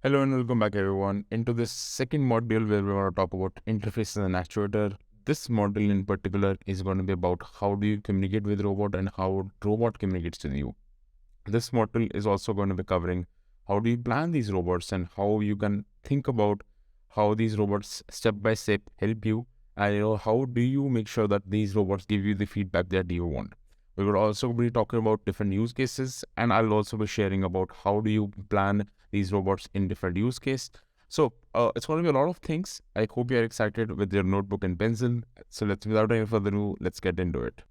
Hello and welcome back everyone into this second module where we want to talk about interfaces and actuator. This module in particular is going to be about how do you communicate with robot and how robot communicates with you. This module is also going to be covering how do you plan these robots and how you can think about how these robots step by step help you, and how do you make sure that these robots give you the feedback that you want. We will also be talking about different use cases, and I'll also be sharing about how do you plan these robots in different use case. So it's going to be a lot of things. I hope you're excited with your notebook and pencil. So without any further ado, let's get into it.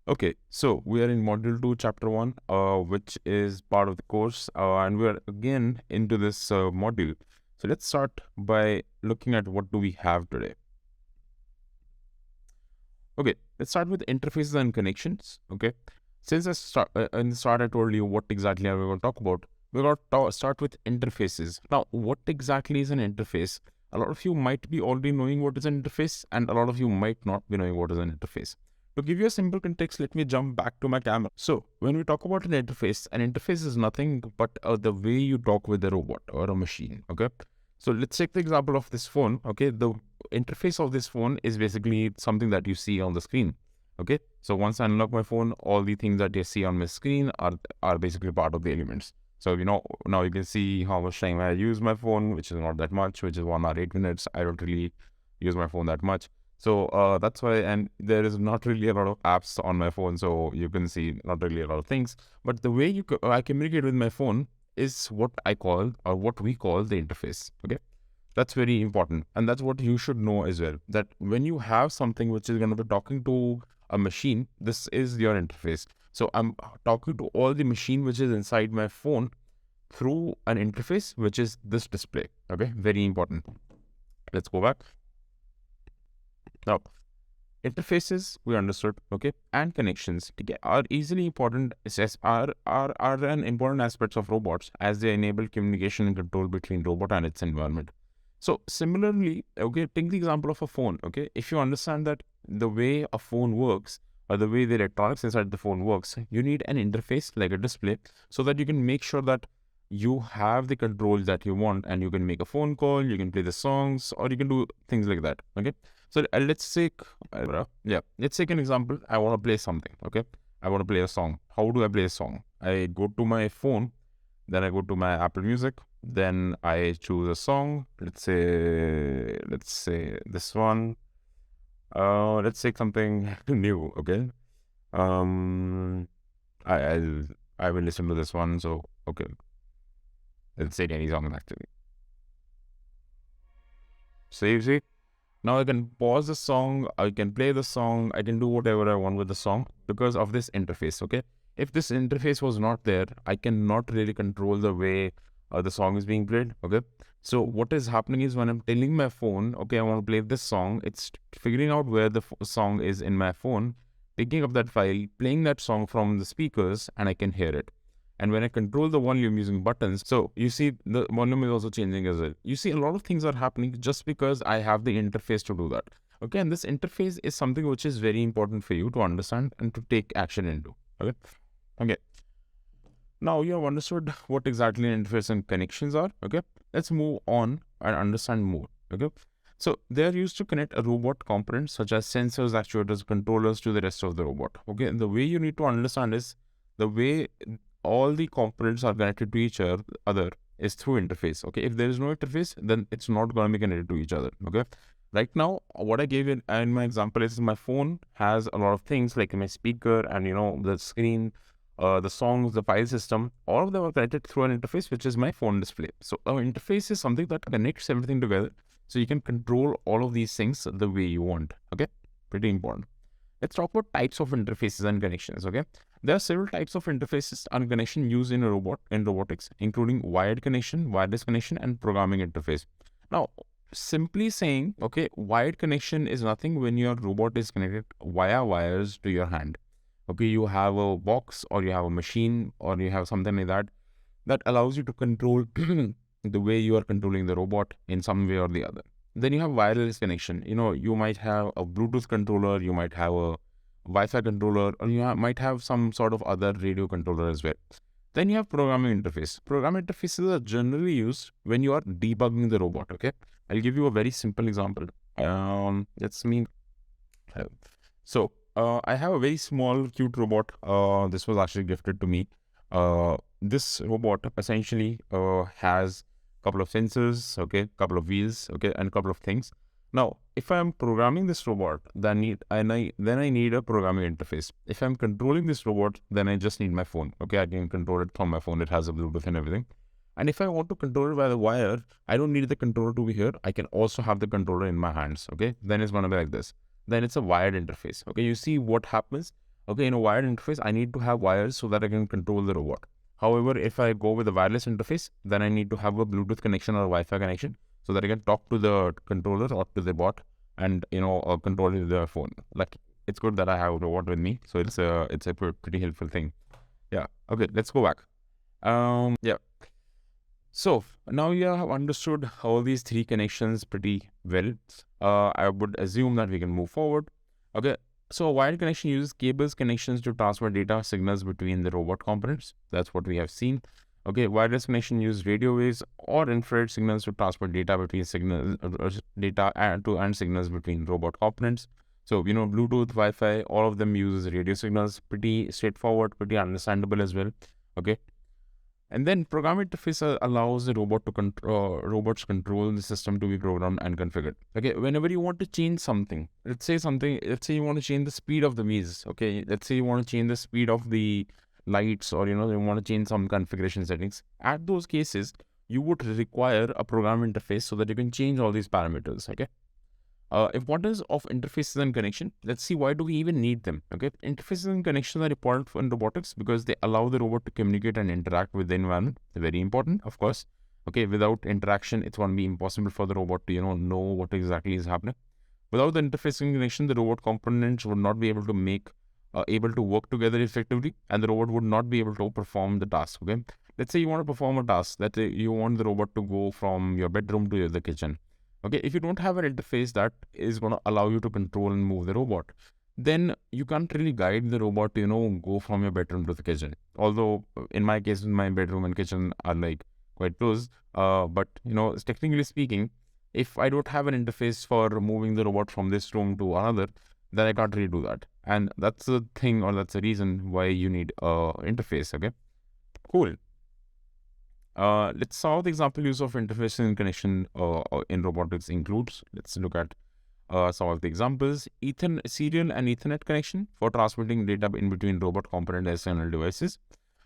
Okay, so we are in module 2, chapter 1, which is part of the course, and we are again into this module. So let's start by looking at what do we have today. Okay, let's start with interfaces and connections. Okay, since in the start I told you what exactly are we going to talk about. We're going to start with interfaces. Now, what exactly is an interface? A lot of you might be already knowing what is an interface, and a lot of you might not be knowing what is an interface. To give you a simple context, let me jump back to my camera. So, when we talk about an interface is nothing but the way you talk with a robot or a machine. Okay, so let's take the example of this phone. Okay, the interface of this phone is basically something that you see on the screen. Okay, so once I unlock my phone, all the things that you see on my screen are basically part of the elements. So now you can see how much time I use my phone, which is not that much, which is 1 hour 8 minutes. I don't really use my phone that much. So that's why, and there is not really a lot of apps on my phone, so you can see not really a lot of things. But the way I communicate with my phone is what I call, or what we call, the interface. Okay, that's very important, and that's what you should know as well. That when you have something which is going to be talking to a machine, this is your interface. So I'm talking to all the machine which is inside my phone through an interface, which is this display. Okay, very important. Let's go back. Now, interfaces we understood, okay, and connections are easily important, are an important aspects of robots as they enable communication and control between robot and its environment. So similarly, okay, take the example of a phone. Okay, if you understand that the way a phone works or the way the electronics inside the phone works, you need an interface like a display so that you can make sure that you have the controls that you want, and you can make a phone call, you can play the songs, or you can do things like that. Okay, so let's take let's take an example. I want to play something. Okay, I want to play a song. How do I play a song? I go to my phone, then I go to my Apple Music, then I choose a song. Let's say this one. Let's take something new. Okay. Um, I I'll, I will listen to this one. So okay, let's take any song actually. So you see, now I can pause the song, I can play the song, I can do whatever I want with the song because of this interface. Okay. If this interface was not there, I cannot really control the way the song is being played. Okay. So what is happening is when I'm telling my phone, okay, I want to play this song, it's figuring out where the song is in my phone, picking up that file, playing that song from the speakers, and I can hear it. And when I control the volume using buttons, so you see the volume is also changing as well. You see a lot of things are happening just because I have the interface to do that. Okay, and this interface is something which is very important for you to understand and to take action into. Okay, okay. Now you have understood what exactly an interface and connections are. Okay, let's move on and understand more. Okay, so they are used to connect a robot components such as sensors, actuators, controllers to the rest of the robot. Okay, and the way you need to understand is the way all the components are connected to each other is through interface. Okay, if there is no interface, then it's not going to be connected to each other. Okay, right now what I gave in my example is my phone has a lot of things like my speaker and the screen, the songs, the file system, all of them are connected through an interface, which is my phone display. So our interface is something that connects everything together, so you can control all of these things the way you want. Okay, pretty important. Let's talk about types of interfaces and connections. Okay, there are several types of interfaces and connection used in robotics, including wired connection, wireless connection, and programming interface. Now, simply saying, okay, wired connection is nothing when your robot is connected via wires to your hand. Okay, you have a box or you have a machine or you have something like that that allows you to control the way you are controlling the robot in some way or the other. Then you have wireless connection. You might have a Bluetooth controller, you might have a Wi-Fi controller, or you might have some sort of other radio controller as well. Then you have programming interface. Programming interfaces are generally used when you are debugging the robot. Okay, I'll give you a very simple example. Let's me. uh, So I have a very small, cute robot. This was actually gifted to me. This robot essentially has a couple of sensors, okay, couple of wheels, okay, and a couple of things. Now, if I'm programming this robot, then I need a programming interface. If I'm controlling this robot, then I just need my phone. Okay, I can control it from my phone. It has a Bluetooth and everything. And if I want to control it by the wire, I don't need the controller to be here. I can also have the controller in my hands. Okay, then it's gonna be like this. Then it's a wired interface. Okay, you see what happens. Okay, in a wired interface, I need to have wires so that I can control the robot. However, if I go with a wireless interface, then I need to have a Bluetooth connection or a Wi-Fi connection so that I can talk to the controller or to the bot and control the phone. Like, it's good that I have a robot with me, so it's a pretty helpful thing. Yeah. Okay, let's go back. Yeah. So now you have understood all these three connections pretty well. I would assume that we can move forward. Okay. So a wired connection uses cables connections to transfer data signals between the robot components. That's what we have seen. Okay, wireless connection use radio waves or infrared signals to transfer data between and signals between robot components. So Bluetooth, Wi-Fi, all of them uses radio signals. Pretty straightforward, pretty understandable as well. Okay. And then program interface allows the robots control the system to be programmed and configured. Okay, whenever you want to change something, let's say you want to change the speed of the wheels. Okay, let's say you want to change the speed of the lights, or you want to change some configuration settings. At those cases, you would require a program interface so that you can change all these parameters. Okay. Importance of interfaces and connection. Let's see, why do we even need them? Okay, interfaces and connections are important in robotics because they allow the robot to communicate and interact with the environment. They're very important, of course. Okay, without interaction, it's going to be impossible for the robot to know what exactly is happening. Without the interface and connection, the robot components would not be able to work together effectively, and the robot would not be able to perform the task. Okay, let's say you want to perform a task that you want the robot to go from your bedroom to the kitchen. Okay, if you don't have an interface that is going to allow you to control and move the robot, then you can't really guide the robot to, go from your bedroom to the kitchen. Although in my case, my bedroom and kitchen are like quite close. But technically speaking, if I don't have an interface for moving the robot from this room to another, then I can't really do that. And that's the thing, or that's the reason why you need a interface. Okay, cool. Let's see how the example use of interface and connection in robotics includes. Let's look at some of the examples. Serial and Ethernet connection for transmitting data in between robot component and external devices.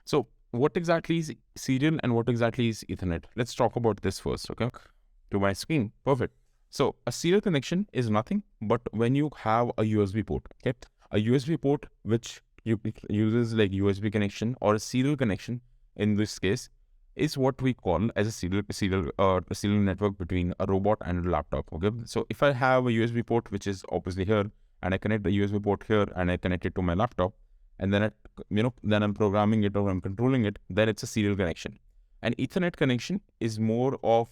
So what exactly is serial and what exactly is Ethernet? Let's talk about this first, okay? To my screen. Perfect. So a serial connection is nothing but when you have a USB port, okay? A USB port which uses like USB connection, or a serial connection in this case, is what we call as a serial network between a robot and a laptop. Okay, so if I have a USB port which is obviously here, and I connect the USB port here, and I connect it to my laptop, and then then I'm programming it or I'm controlling it, then it's a serial connection. An Ethernet connection is more of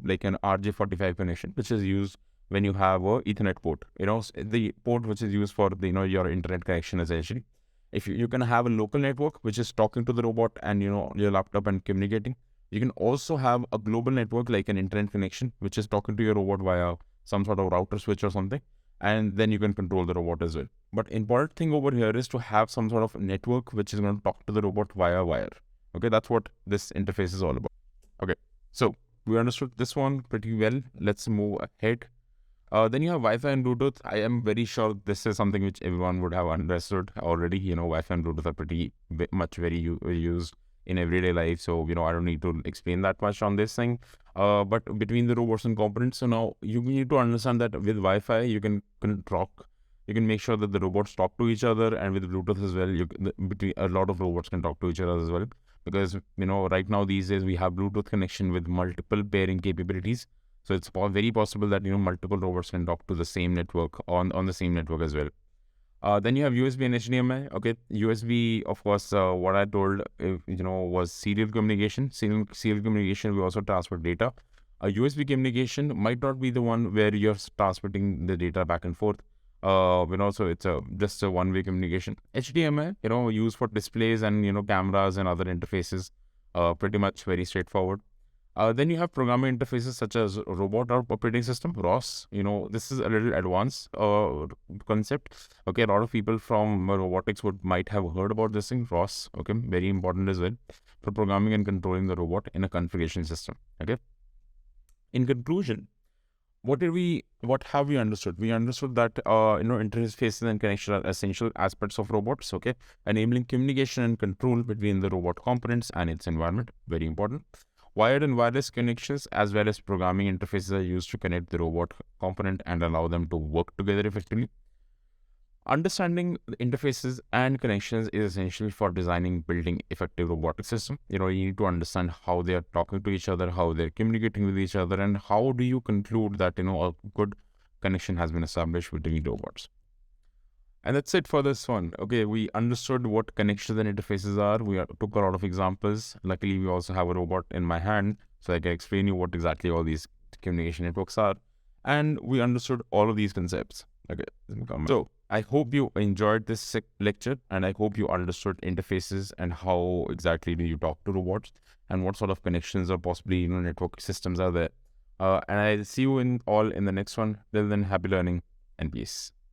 like an RJ45 connection, which is used when you have a Ethernet port. The port which is used for your internet connection essentially. If you can have a local network which is talking to the robot and your laptop and communicating. You can also have a global network like an internet connection which is talking to your robot via some sort of router switch or something, and then you can control the robot as well. But important thing over here is to have some sort of network which is going to talk to the robot via wire. Okay, that's what this interface is all about. Okay, so we understood this one pretty well. Let's move ahead. Then you have Wi-Fi and Bluetooth. I am very sure this is something which everyone would have understood already. Wi-Fi and Bluetooth are pretty much very used in everyday life. So, I don't need to explain that much on this thing. But between the robots and components, so now you need to understand that with Wi-Fi, you can talk. You can make sure that the robots talk to each other, and with Bluetooth as well, between a lot of robots can talk to each other as well. Because, right now these days we have Bluetooth connection with multiple pairing capabilities. So it's very possible that multiple robots can talk to the same network on the same network as well. Then you have USB and HDMI. Okay, USB, of course, what I told was serial communication. Serial communication, we also transfer data. A USB communication might not be the one where you're transmitting the data back and forth. So it's just a one-way communication. HDMI, used for displays and, cameras and other interfaces, pretty much very straightforward. Then you have programming interfaces such as robot or operating system, ROS. This is a little advanced concept. Okay, a lot of people from robotics might have heard about this thing, ROS. Okay, very important as well for programming and controlling the robot in a configuration system. Okay. In conclusion, what have we understood? We understood that interfaces and connection are essential aspects of robots. Okay, enabling communication and control between the robot components and its environment. Very important. Wired and wireless connections as well as programming interfaces are used to connect the robot component and allow them to work together effectively. Understanding the interfaces and connections is essential for designing, building effective robotic system. You need to understand how they are talking to each other, how they're communicating with each other, and how do you conclude that, a good connection has been established between robots. And that's it for this one. Okay, we understood what connections and interfaces are. We took a lot of examples. Luckily, we also have a robot in my hand, so I can explain you what exactly all these communication networks are. And we understood all of these concepts. Okay, so I hope you enjoyed this lecture, and I hope you understood interfaces and how exactly do you talk to robots and what sort of connections or possibly network systems are there. And I'll see you all in the next one. Till then, happy learning and peace.